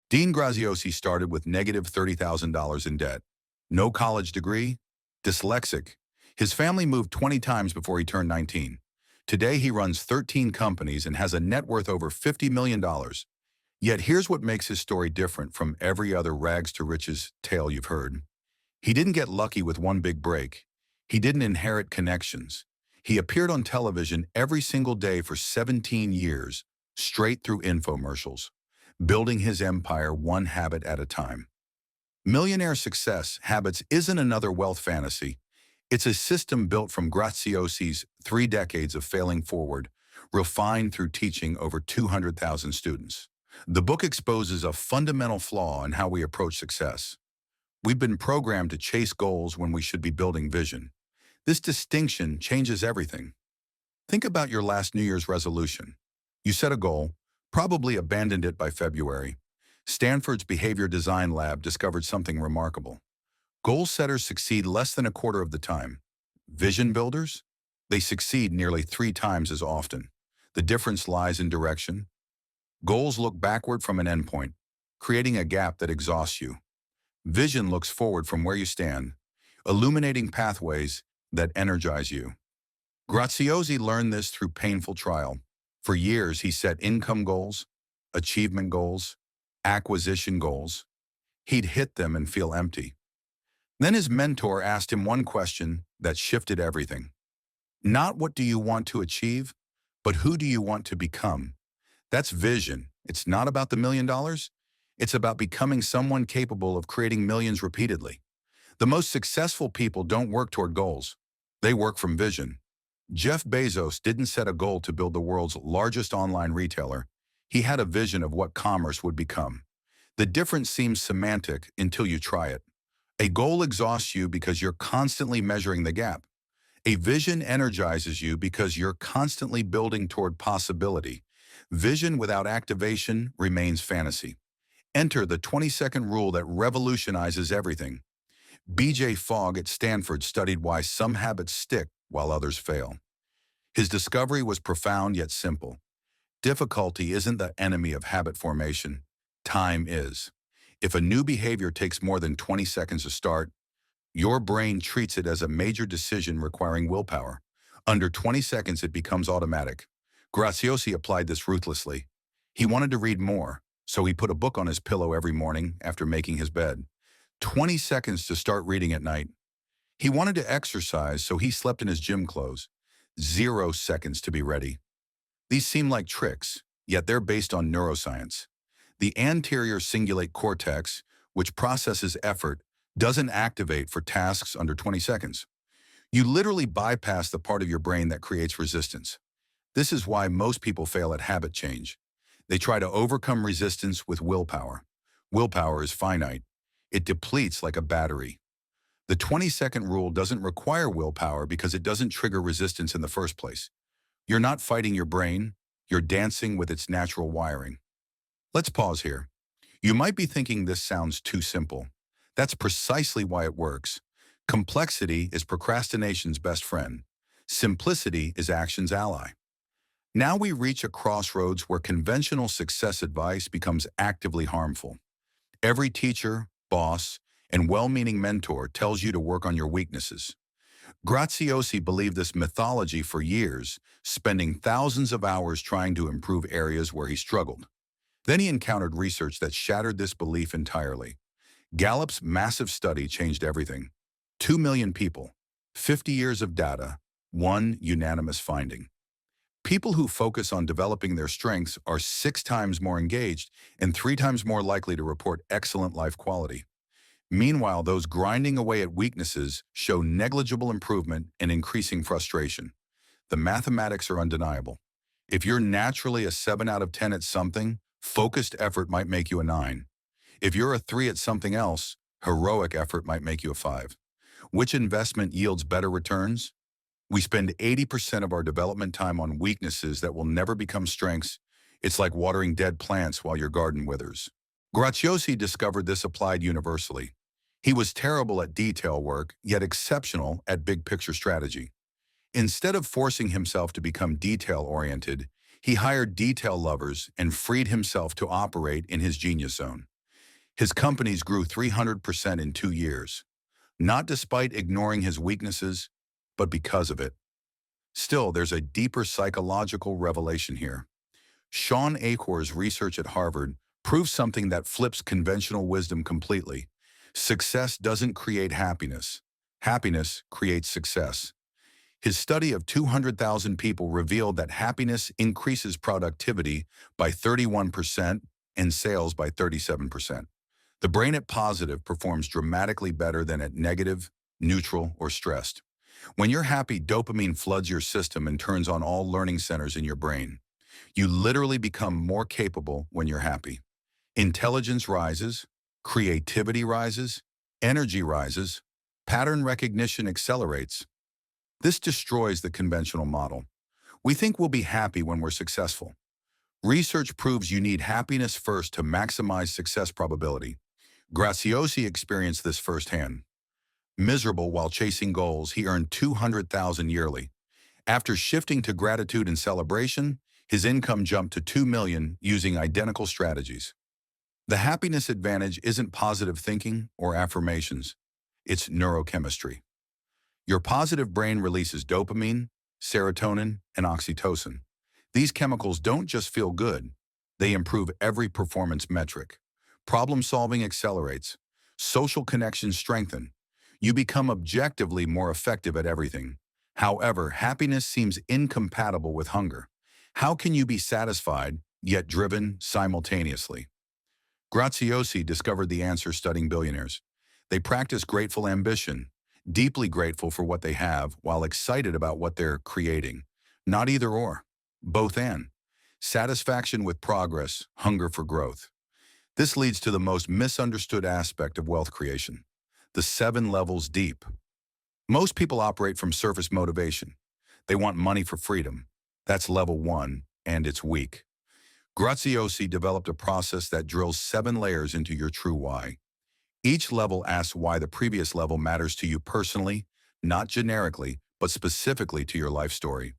Dean Graziosi started with negative $30,000 in debt. No college degree, dyslexic. His family moved 20 times before he turned 19. Today he runs 13 companies and has a net worth over $50 million. Yet here's what makes his story different from every other rags to riches tale you've heard. He didn't get lucky with one big break. He didn't inherit connections. He appeared on television every single day for 17 years, straight through infomercials, building his empire one habit at a time. Millionaire Success Habits isn't another wealth fantasy. It's a system built from Graziosi's 3 decades of failing forward, refined through teaching over 200,000 students. The book exposes a fundamental flaw in how we approach success. We've been programmed to chase goals when we should be building vision. This distinction changes everything. Think about your last New Year's resolution. You set a goal, probably abandoned it by February. Stanford's Behavior Design Lab discovered something remarkable. Goal setters succeed less than a quarter of the time. Vision builders? They succeed nearly 3 times as often. The difference lies in direction. Goals look backward from an endpoint, creating a gap that exhausts you. Vision looks forward from where you stand, illuminating pathways that energize you. Graziosi learned this through painful trial. For years, he set income goals, achievement goals, acquisition goals. He'd hit them and feel empty. Then his mentor asked him one question that shifted everything. Not what do you want to achieve, but who do you want to become? That's vision. It's not about the $1 million. It's about becoming someone capable of creating millions repeatedly. The most successful people don't work toward goals. They work from vision. Jeff Bezos didn't set a goal to build the world's largest online retailer. He had a vision of what commerce would become. The difference seems semantic until you try it. A goal exhausts you because you're constantly measuring the gap. A vision energizes you because you're constantly building toward possibility. Vision without activation remains fantasy. Enter the 20-second rule that revolutionizes everything. B.J. Fogg at Stanford studied why some habits stick while others fail. His discovery was profound yet simple. Difficulty isn't the enemy of habit formation. Time is. If a new behavior takes more than 20 seconds to start, your brain treats it as a major decision requiring willpower. Under 20 seconds, it becomes automatic. Graziosi applied this ruthlessly. He wanted to read more, so he put a book on his pillow every morning after making his bed. 20 seconds to start reading at night. He wanted to exercise, so he slept in his gym clothes. 0 seconds to be ready. These seem like tricks, yet they're based on neuroscience. The anterior cingulate cortex, which processes effort, doesn't activate for tasks under 20 seconds. You literally bypass the part of your brain that creates resistance. This is why most people fail at habit change. They try to overcome resistance with willpower. Willpower is finite. It depletes like a battery. The 20-second rule doesn't require willpower because it doesn't trigger resistance in the first place. You're not fighting your brain, you're dancing with its natural wiring. Let's pause here. You might be thinking this sounds too simple. That's precisely why it works. Complexity is procrastination's best friend. Simplicity is action's ally. Now we reach a crossroads where conventional success advice becomes actively harmful. Every teacher, boss, and well-meaning mentor tells you to work on your weaknesses. Graziosi believed this mythology for years, spending thousands of hours trying to improve areas where he struggled. Then he encountered research that shattered this belief entirely. Gallup's massive study changed everything. 2 million people, 50 years of data, one unanimous finding. People who focus on developing their strengths are 6 times more engaged and 3 times more likely to report excellent life quality. Meanwhile, those grinding away at weaknesses show negligible improvement and increasing frustration. The mathematics are undeniable. If you're naturally a 7 out of 10 at something, focused effort might make you a 9. If you're a 3 at something else, heroic effort might make you a 5. Which investment yields better returns? We spend 80% of our development time on weaknesses that will never become strengths. It's like watering dead plants while your garden withers. Graziosi discovered this applied universally. He was terrible at detail work, yet exceptional at big-picture strategy. Instead of forcing himself to become detail-oriented, he hired detail lovers and freed himself to operate in his genius zone. His companies grew 300% in 2 years, not despite ignoring his weaknesses, but because of it. Still, there's a deeper psychological revelation here. Sean Achor's research at Harvard proves something that flips conventional wisdom completely. Success doesn't create happiness. Happiness creates success. His study of 200,000 people revealed that happiness increases productivity by 31% and sales by 37%. The brain at positive performs dramatically better than at negative, neutral, or stressed. When you're happy, dopamine floods your system and turns on all learning centers in your brain. You literally become more capable when you're happy. Intelligence rises, creativity rises, energy rises, pattern recognition accelerates. This destroys the conventional model. We think we'll be happy when we're successful. Research proves you need happiness first to maximize success probability. Graziosi experienced this firsthand. Miserable while chasing goals, he earned $200,000 yearly. After shifting to gratitude and celebration, his income jumped to $2 million using identical strategies. The happiness advantage isn't positive thinking or affirmations. It's neurochemistry. Your positive brain releases dopamine, serotonin, and oxytocin. These chemicals don't just feel good. They improve every performance metric. Problem solving accelerates. Social connections strengthen. You become objectively more effective at everything. However, happiness seems incompatible with hunger. How can you be satisfied, yet driven simultaneously? Graziosi discovered the answer studying billionaires. They practice grateful ambition, deeply grateful for what they have while excited about what they're creating. Not either or, both and. Satisfaction with progress, hunger for growth. This leads to the most misunderstood aspect of wealth creation, the 7 levels deep. Most people operate from surface motivation. They want money for freedom. That's level 1, and it's weak. Graziosi developed a process that drills 7 layers into your true why. Each level asks why the previous level matters to you personally, not generically, but specifically to your life story.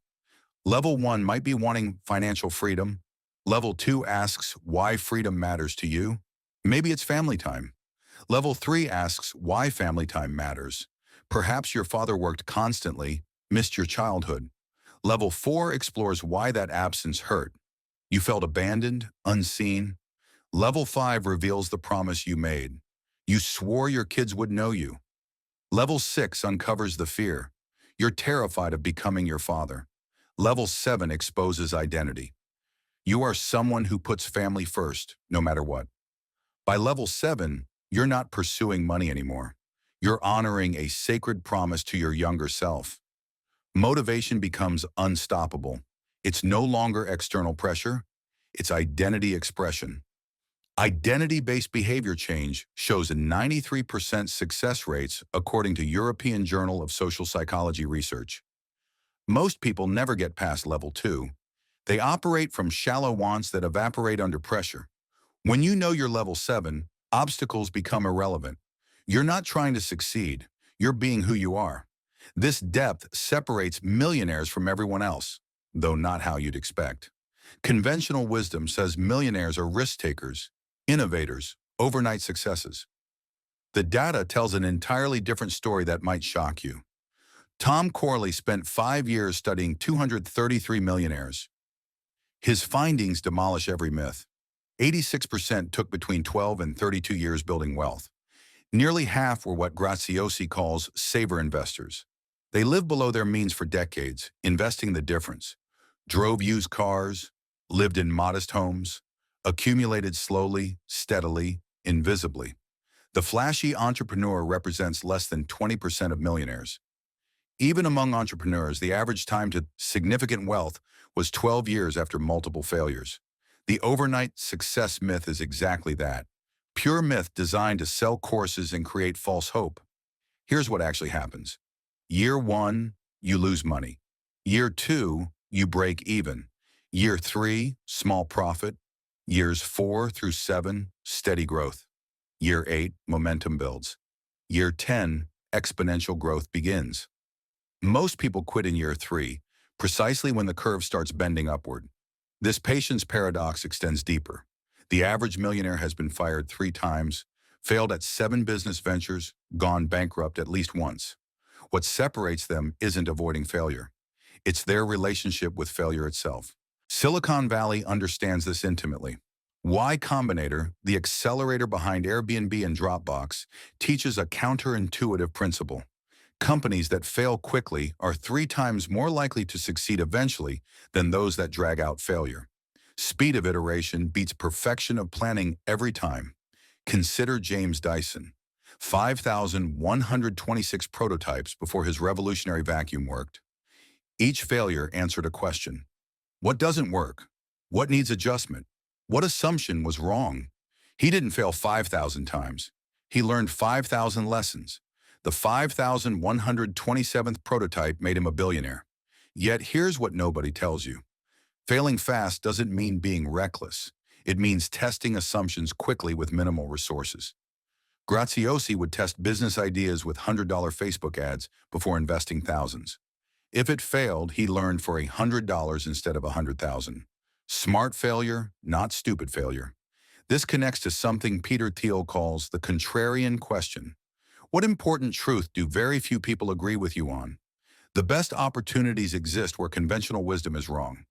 Level 1 might be wanting financial freedom. Level 2 asks why freedom matters to you. Maybe it's family time. Level 3 asks why family time matters. Perhaps your father worked constantly, missed your childhood. Level 4 explores why that absence hurt. You felt abandoned, unseen. Level 5 reveals the promise you made. You swore your kids would know you. Level 6 uncovers the fear. You're terrified of becoming your father. Level 7 exposes identity. You are someone who puts family first, no matter what. By level 7, you're not pursuing money anymore. You're honoring a sacred promise to your younger self. Motivation becomes unstoppable. It's no longer external pressure. It's identity expression. Identity-based behavior change shows a 93% success rates according to European Journal of Social Psychology research. Most people never get past level 2. They operate from shallow wants that evaporate under pressure. When you know you're level 7, obstacles become irrelevant. You're not trying to succeed. You're being who you are. This depth separates millionaires from everyone else, though not how you'd expect. Conventional wisdom says millionaires are risk-takers, innovators, overnight successes. The data tells an entirely different story that might shock you. Tom Corley spent 5 years studying 233 millionaires. His findings demolish every myth. 86% took between 12 and 32 years building wealth. Nearly half were what Graziosi calls saver investors. They lived below their means for decades, investing the difference. Drove used cars, lived in modest homes, accumulated slowly, steadily, invisibly. The flashy entrepreneur represents less than 20% of millionaires. Even among entrepreneurs, the average time to significant wealth was 12 years after multiple failures. The overnight success myth is exactly that. Pure myth designed to sell courses and create false hope. Here's what actually happens. Year 1, you lose money. Year 2, you break even. Year 3, small profit. Years 4 through 7, steady growth. Year 8, momentum builds. Year 10, exponential growth begins. Most people quit in year 3, precisely when the curve starts bending upward. This patience paradox extends deeper. The average millionaire has been fired 3 times, failed at 7 business ventures, gone bankrupt at least once. What separates them isn't avoiding failure. It's their relationship with failure itself. Silicon Valley understands this intimately. Y Combinator, the accelerator behind Airbnb and Dropbox, teaches a counterintuitive principle. Companies that fail quickly are 3 times more likely to succeed eventually than those that drag out failure. Speed of iteration beats perfection of planning every time. Consider James Dyson. 5,126 prototypes before his revolutionary vacuum worked. Each failure answered a question. What doesn't work? What needs adjustment? What assumption was wrong? He didn't fail 5,000 times. He learned 5,000 lessons. The 5,127th prototype made him a billionaire. Yet here's what nobody tells you. Failing fast doesn't mean being reckless. It means testing assumptions quickly with minimal resources. Graziosi would test business ideas with $100 Facebook ads before investing thousands. If it failed, he learned for $100 instead of 100,000. Smart failure, not stupid failure. This connects to something Peter Thiel calls the contrarian question. What important truth do very few people agree with you on? The best opportunities exist where conventional wisdom is wrong.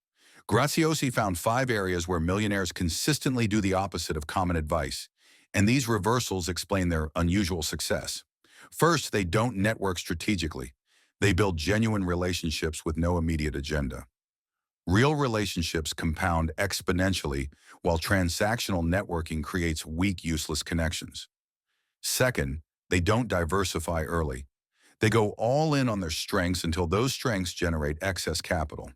Graziosi found 5 areas where millionaires consistently do the opposite of common advice, and these reversals explain their unusual success. First, they don't network strategically. They build genuine relationships with no immediate agenda. Real relationships compound exponentially, while transactional networking creates weak, useless connections. Second, they don't diversify early. They go all in on their strengths until those strengths generate excess capital.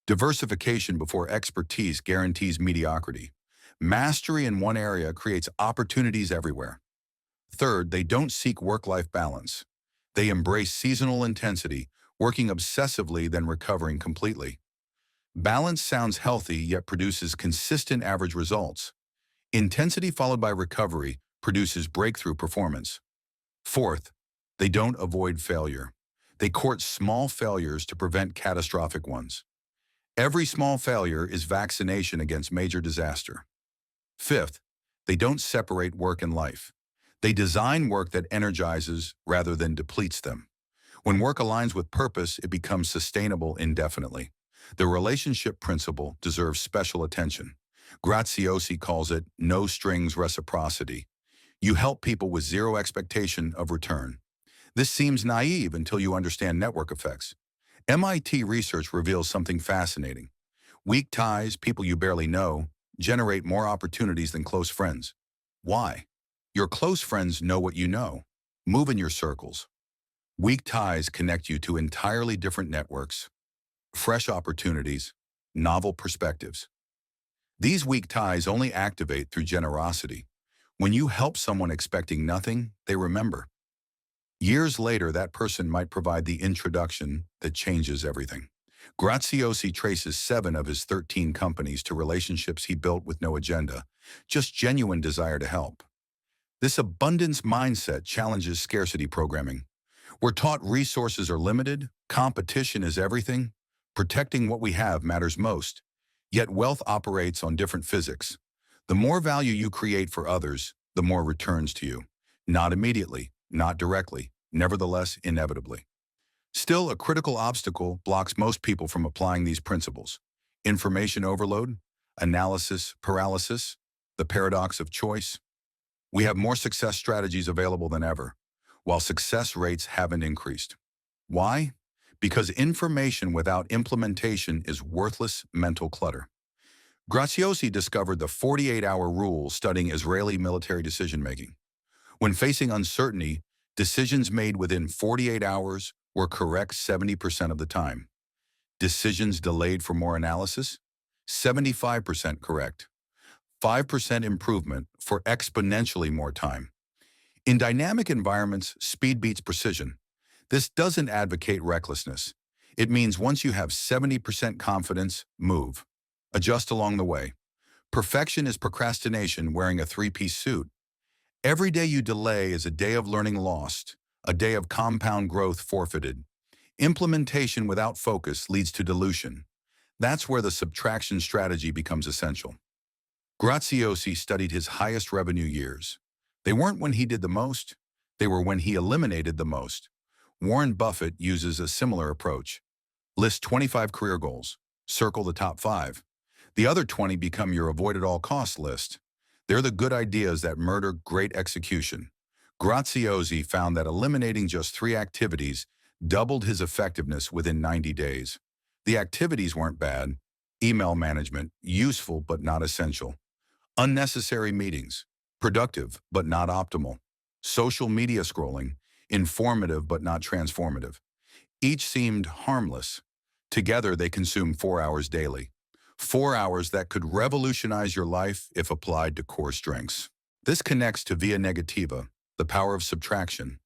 Diversification before expertise guarantees mediocrity. Mastery in one area creates opportunities everywhere. Third, they don't seek work-life balance. They embrace seasonal intensity, working obsessively then recovering completely. Balance sounds healthy yet produces consistent average results. Intensity followed by recovery produces breakthrough performance. Fourth, they don't avoid failure. They court small failures to prevent catastrophic ones. Every small failure is vaccination against major disaster. Fifth, they don't separate work and life. They design work that energizes rather than depletes them. When work aligns with purpose, it becomes sustainable indefinitely. The relationship principle deserves special attention. Graziosi calls it no strings reciprocity. You help people with zero expectation of return. This seems naive until you understand network effects. MIT research reveals something fascinating. Weak ties, people you barely know, generate more opportunities than close friends. Why? Your close friends know what you know. Move in your circles. Weak ties connect you to entirely different networks, fresh opportunities, novel perspectives. These weak ties only activate through generosity. When you help someone expecting nothing, they remember. Years later, that person might provide the introduction that changes everything. Graziosi traces 7 of his 13 companies to relationships he built with no agenda, just genuine desire to help. This abundance mindset challenges scarcity programming. We're taught resources are limited, competition is everything, protecting what we have matters most. Yet wealth operates on different physics. The more value you create for others, the more returns to you. Not immediately, not directly, nevertheless inevitably. Still, a critical obstacle blocks most people from applying these principles. Information overload, analysis paralysis, the paradox of choice. We have more success strategies available than ever, while success rates haven't increased. Why? Because information without implementation is worthless mental clutter. Graziosi discovered the 48-hour rule studying Israeli military decision-making. When facing uncertainty, decisions made within 48 hours were correct 70% of the time. Decisions delayed for more analysis? 75% correct. 5% improvement for exponentially more time. In dynamic environments, speed beats precision. This doesn't advocate recklessness. It means once you have 70% confidence, move. Adjust along the way. Perfection is procrastination wearing a 3-piece suit. Every day you delay is a day of learning lost, a day of compound growth forfeited. Implementation without focus leads to dilution. That's where the subtraction strategy becomes essential. Graziosi studied his highest revenue years. They weren't when he did the most, they were when he eliminated the most. Warren Buffett uses a similar approach. List 25 career goals. Circle the top 5. The other 20 become your avoid-at-all-costs list. They're the good ideas that murder great execution. Graziosi found that eliminating just 3 activities doubled his effectiveness within 90 days. The activities weren't bad. Email management, useful but not essential. Unnecessary meetings, productive but not optimal. Social media scrolling, informative but not transformative. Each seemed harmless. Together they consume 4 hours daily. 4 hours that could revolutionize your life if applied to core strengths. This connects to via negativa, the power of subtraction.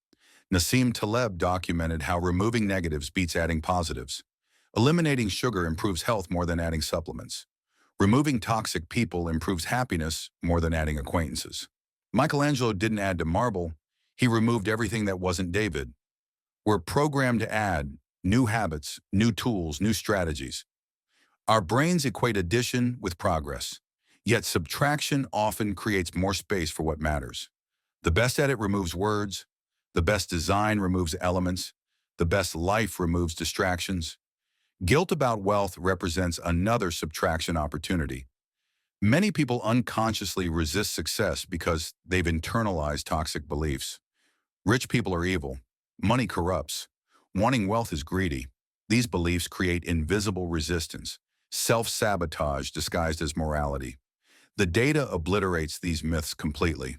Nassim Taleb documented how removing negatives beats adding positives. Eliminating sugar improves health more than adding supplements. Removing toxic people improves happiness more than adding acquaintances. Michelangelo didn't add to marble, he removed everything that wasn't David. We're programmed to add new habits, new tools, new strategies. Our brains equate addition with progress, yet subtraction often creates more space for what matters. The best edit removes words, the best design removes elements, the best life removes distractions. Guilt about wealth represents another subtraction opportunity. Many people unconsciously resist success because they've internalized toxic beliefs. Rich people are evil. Money corrupts. Wanting wealth is greedy. These beliefs create invisible resistance, self-sabotage disguised as morality. The data obliterates these myths completely.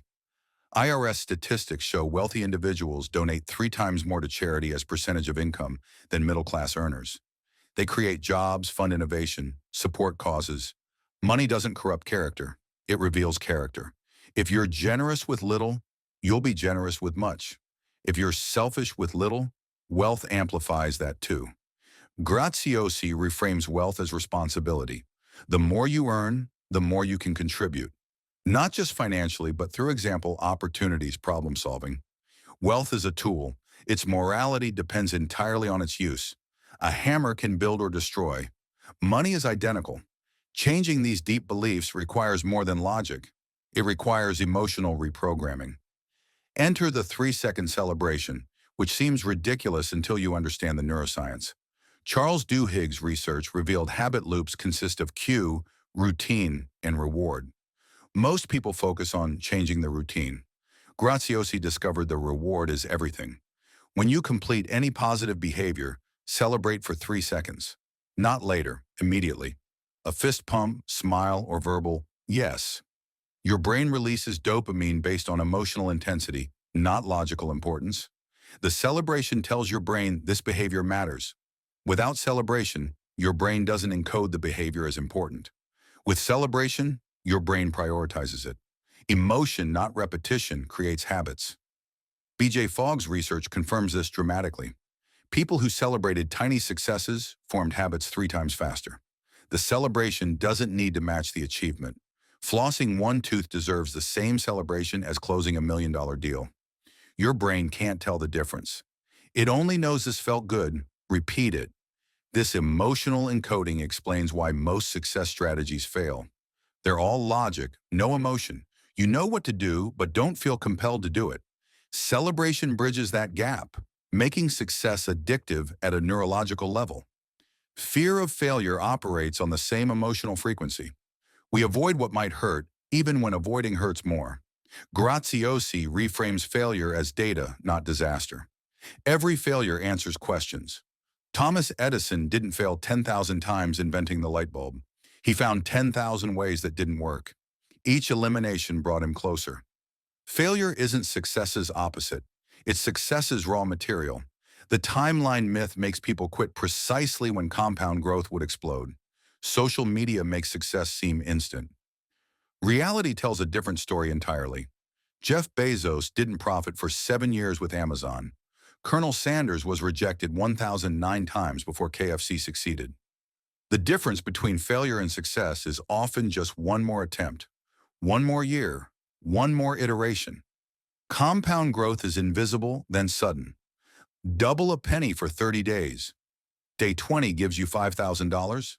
IRS statistics show wealthy individuals donate 3 times more to charity as percentage of income than middle-class earners. They create jobs, fund innovation, support causes. Money doesn't corrupt character. It reveals character. If you're generous with little, you'll be generous with much. If you're selfish with little, wealth amplifies that too. Graziosi reframes wealth as responsibility. The more you earn, the more you can contribute. Not just financially, but through example, opportunities, problem solving. Wealth is a tool. Its morality depends entirely on its use. A hammer can build or destroy. Money is identical. Changing these deep beliefs requires more than logic. It requires emotional reprogramming. Enter the 3-second celebration, which seems ridiculous until you understand the neuroscience. Charles Duhigg's research revealed habit loops consist of cue, routine, and reward. Most people focus on changing the routine. Graziosi discovered the reward is everything. When you complete any positive behavior, celebrate for 3 seconds. Not later, immediately. A fist pump, smile, or verbal yes. Your brain releases dopamine based on emotional intensity, not logical importance. The celebration tells your brain this behavior matters. Without celebration, your brain doesn't encode the behavior as important. With celebration, your brain prioritizes it. Emotion, not repetition, creates habits. B.J. Fogg's research confirms this dramatically. People who celebrated tiny successes formed habits 3 times faster. The celebration doesn't need to match the achievement. Flossing 1 tooth deserves the same celebration as closing a $1 million deal. Your brain can't tell the difference. It only knows this felt good. Repeat it. This emotional encoding explains why most success strategies fail. They're all logic, no emotion. You know what to do, but don't feel compelled to do it. Celebration bridges that gap, making success addictive at a neurological level. Fear of failure operates on the same emotional frequency. We avoid what might hurt, even when avoiding hurts more. Graziosi reframes failure as data, not disaster. Every failure answers questions. Thomas Edison didn't fail 10,000 times inventing the light bulb. He found 10,000 ways that didn't work. Each elimination brought him closer. Failure isn't success's opposite. It's success's raw material. The timeline myth makes people quit precisely when compound growth would explode. Social media makes success seem instant. Reality tells a different story entirely. Jeff Bezos didn't profit for 7 years with Amazon. Colonel Sanders was rejected 1,009 times before KFC succeeded. The difference between failure and success is often just one more attempt, one more year, one more iteration. Compound growth is invisible, then sudden. Double a penny for 30 days. Day 20 gives you $5,000.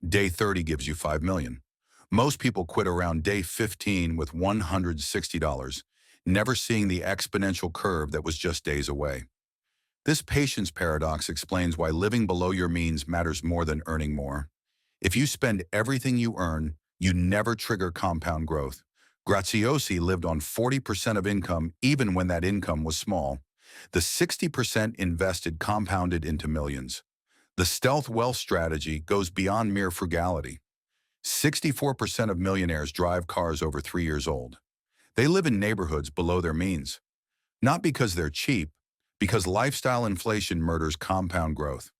Day 30 gives you $5 million. Most people quit around day 15 with $160. never seeing the exponential curve that was just days away. This patience paradox explains why living below your means matters more than earning more. If you spend everything you earn, you never trigger compound growth. Graziosi lived on 40% of income even when that income was small. The 60% invested compounded into millions. The stealth wealth strategy goes beyond mere frugality. 64% of millionaires drive cars over 3 years old. They live in neighborhoods below their means. Not because they're cheap, because lifestyle inflation murders compound growth.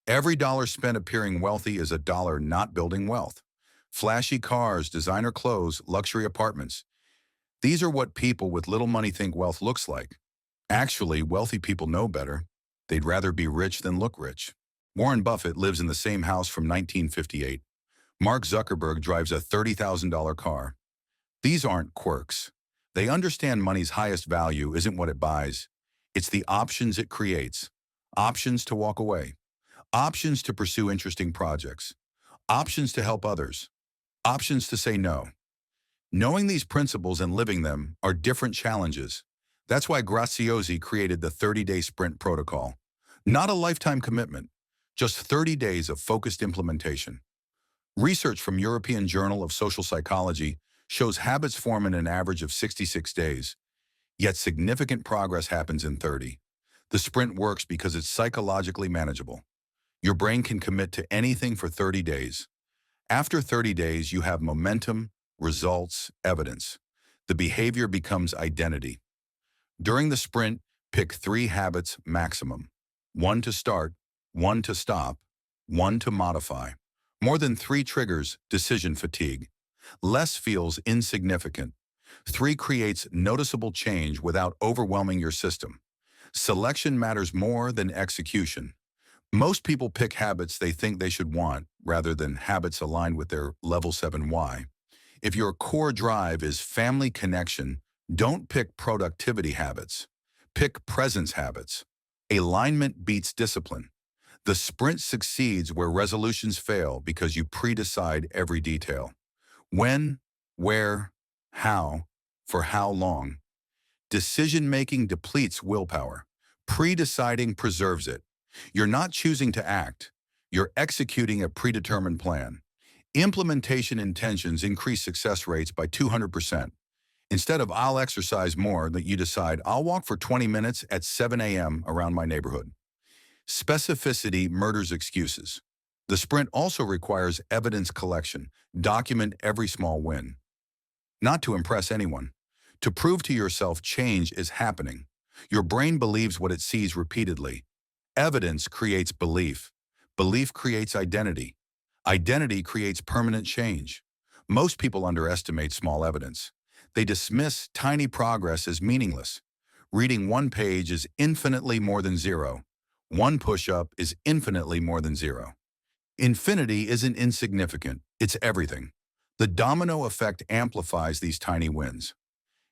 Every dollar spent appearing wealthy is a dollar not building wealth. Flashy cars, designer clothes, luxury apartments. These are what people with little money think wealth looks like. Actually, wealthy people know better. They'd rather be rich than look rich. Warren Buffett lives in the same house from 1958. Mark Zuckerberg drives a $30,000 car. These aren't quirks. They understand money's highest value isn't what it buys. It's the options it creates. Options to walk away. Options to pursue interesting projects. Options to help others. Options to say no. Knowing these principles and living them are different challenges. That's why Graziosi created the 30-day sprint protocol. Not a lifetime commitment, just 30 days of focused implementation. Research from European Journal of Social Psychology shows habits form in an average of 66 days, yet significant progress happens in 30. The sprint works because it's psychologically manageable. Your brain can commit to anything for 30 days. After 30 days, you have momentum, results, evidence. The behavior becomes identity. During the sprint, pick 3 habits maximum. 1 to start, 1 to stop, 1 to modify. More than 3 triggers decision fatigue. Less feels insignificant. 3 creates noticeable change without overwhelming your system. Selection matters more than execution. Most people pick habits they think they should want rather than habits aligned with their level 7 why. If your core drive is family connection, don't pick productivity habits. Pick presence habits. Alignment beats discipline. The sprint succeeds where resolutions fail because you pre-decide every detail. When, where, how, for how long. Decision-making depletes willpower. Pre-deciding preserves it. You're not choosing to act. You're executing a predetermined plan. Implementation intentions increase success rates by 200%. Instead of I'll exercise more, that you decide I'll walk for 20 minutes at 7 a.m. around my neighborhood. Specificity murders excuses. The sprint also requires evidence collection. Document every small win. Not to impress anyone. To prove to yourself change is happening. Your brain believes what it sees repeatedly. Evidence creates belief. Belief creates identity. Identity creates permanent change. Most people underestimate small evidence. They dismiss tiny progress as meaningless. Reading 1 page is infinitely more than 0. 1 push-up is infinitely more than 0. Infinity isn't insignificant, it's everything. The domino effect amplifies these tiny wins.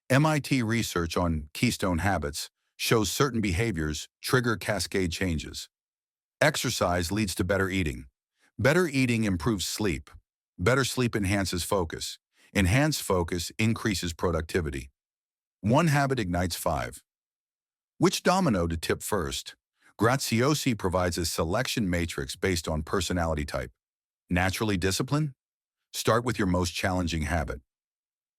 MIT research on keystone habits shows certain behaviors trigger cascade changes. Exercise leads to better eating. Better eating improves sleep. Better sleep enhances focus. Enhanced focus increases productivity. 1 habit ignites 5. Which domino to tip first? Graziosi provides a selection matrix based on personality type. Naturally disciplined? Start with your most challenging habit.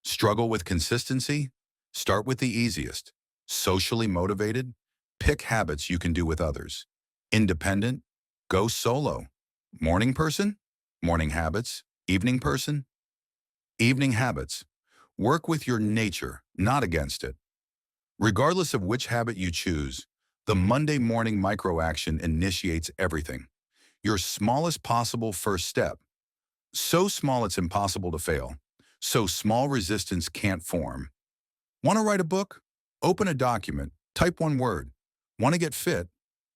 Struggle with consistency? Start with the easiest. Socially motivated? Pick habits you can do with others. Independent? Go solo. Morning person? Morning habits. Evening person? Evening habits. Work with your nature, not against it. Regardless of which habit you choose, the Monday morning micro-action initiates everything. Your smallest possible first step. So small it's impossible to fail. So small resistance can't form. Want to write a book? Open a document. Type 1 word. Want to get fit?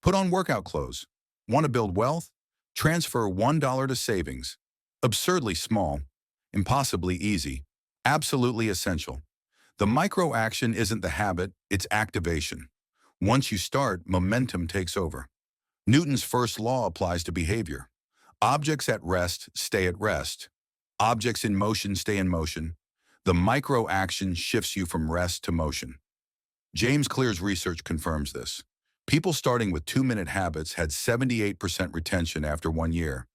Put on workout clothes. Want to build wealth? Transfer $1 to savings. Absurdly small. Impossibly easy. Absolutely essential. The micro-action isn't the habit, it's activation. Once you start, momentum takes over. Newton's first law applies to behavior. Objects at rest stay at rest. Objects in motion stay in motion. The micro action shifts you from rest to motion. James Clear's research confirms this. People starting with 2-minute habits had 78% retention after 1 year.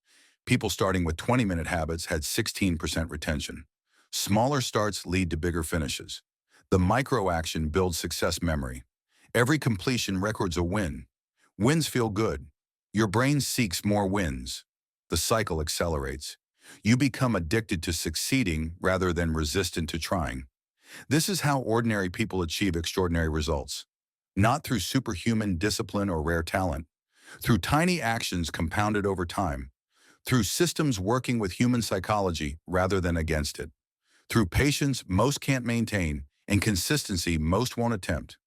People starting with 20-minute habits had 16% retention. Smaller starts lead to bigger finishes. The micro action builds success memory. Every completion records a win. Wins feel good. Your brain seeks more wins. The cycle accelerates. You become addicted to succeeding rather than resistant to trying. This is how ordinary people achieve extraordinary results. Not through superhuman discipline or rare talent, through tiny actions compounded over time, through systems working with human psychology rather than against it, through patience most can't maintain and consistency most won't attempt.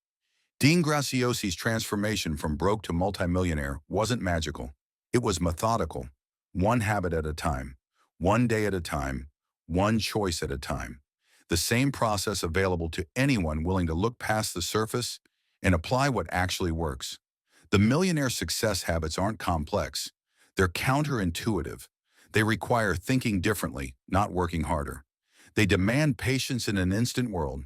Dean Graziosi's transformation from broke to multimillionaire wasn't magical. It was methodical, one habit at a time, one day at a time, one choice at a time. The same process available to anyone willing to look past the surface and apply what actually works. The millionaire success habits aren't complex. They're counterintuitive. They require thinking differently, not working harder. They demand patience in an instant world.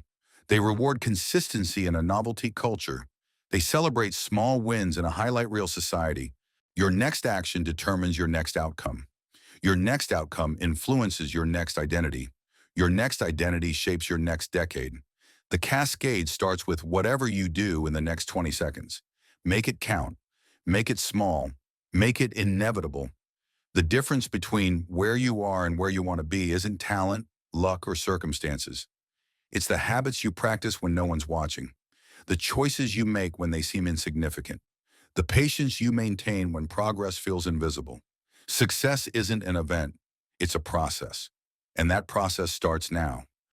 They reward consistency in a novelty culture. They celebrate small wins in a highlight reel society. Your next action determines your next outcome. Your next outcome influences your next identity. Your next identity shapes your next decade. The cascade starts with whatever you do in the next 20 seconds. Make it count. Make it small. Make it inevitable. The difference between where you are and where you want to be isn't talent, luck, or circumstances. It's the habits you practice when no one's watching. The choices you make when they seem insignificant. The patience you maintain when progress feels invisible. Success isn't an event. It's a process. And that process starts now.